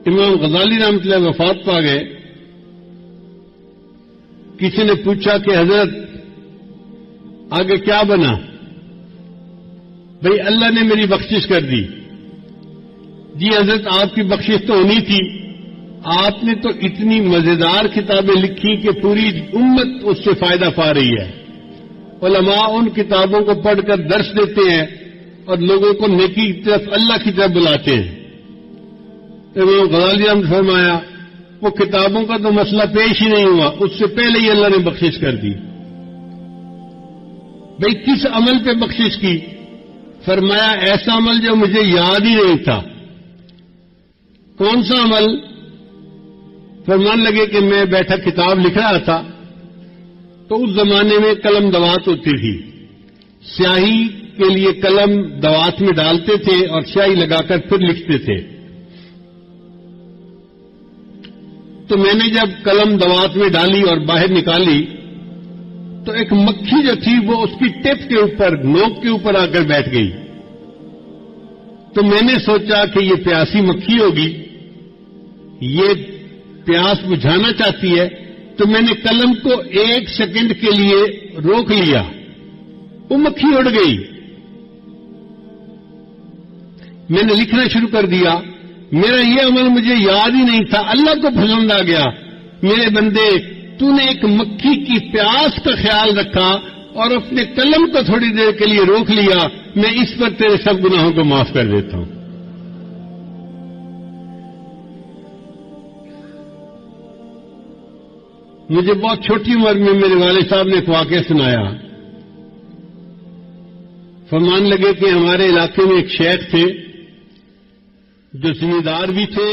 امام غزالی رحمۃ اللہ وفات پا گئے. کسی نے پوچھا کہ حضرت آگے کیا بنا؟ بھئی اللہ نے میری بخشش کر دی. جی حضرت آپ کی بخشش تو ہونی تھی، آپ نے تو اتنی مزیدار کتابیں لکھی کہ پوری امت اس سے فائدہ پا رہی ہے. علماء ان کتابوں کو پڑھ کر درس دیتے ہیں اور لوگوں کو نیکی کی طرف اللہ کی طرف بلاتے ہیں. امام غزالی نے فرمایا وہ کتابوں کا تو مسئلہ پیش ہی نہیں ہوا، اس سے پہلے ہی اللہ نے بخشش کر دی. بھئی کس عمل پہ بخشش کی؟ فرمایا ایسا عمل جو مجھے یاد ہی نہیں تھا. کون سا عمل؟ فرمان لگے کہ میں بیٹھا کتاب لکھ رہا تھا تو اس زمانے میں قلم دوات ہوتی تھی. سیاہی کے لیے قلم دوات میں ڈالتے تھے اور سیاہی لگا کر پھر لکھتے تھے. تو میں نے جب قلم دوات میں ڈالی اور باہر نکالی تو ایک مکھی جو تھی وہ اس کی ٹپ کے اوپر، نوک کے اوپر آ کر بیٹھ گئی. تو میں نے سوچا کہ یہ پیاسی مکھی ہوگی، یہ پیاس بجھانا چاہتی ہے. تو میں نے قلم کو 1 سیکنڈ کے لیے روک لیا، وہ مکھی اڑ گئی. میں نے لکھنا شروع کر دیا. میرا یہ عمل مجھے یاد ہی نہیں تھا، اللہ کو پسند آ گیا. میرے بندے، تو نے ایک مکھی کی پیاس کا خیال رکھا اور اپنے قلم کو تھوڑی دیر کے لیے روک لیا، میں اس پر تیرے سب گناہوں کو معاف کر دیتا ہوں. مجھے بہت چھوٹی عمر میں میرے والد صاحب نے ایک واقعہ سنایا. فرمان لگے کہ ہمارے علاقے میں ایک شیخ تھے جو ذمہ دار بھی تھے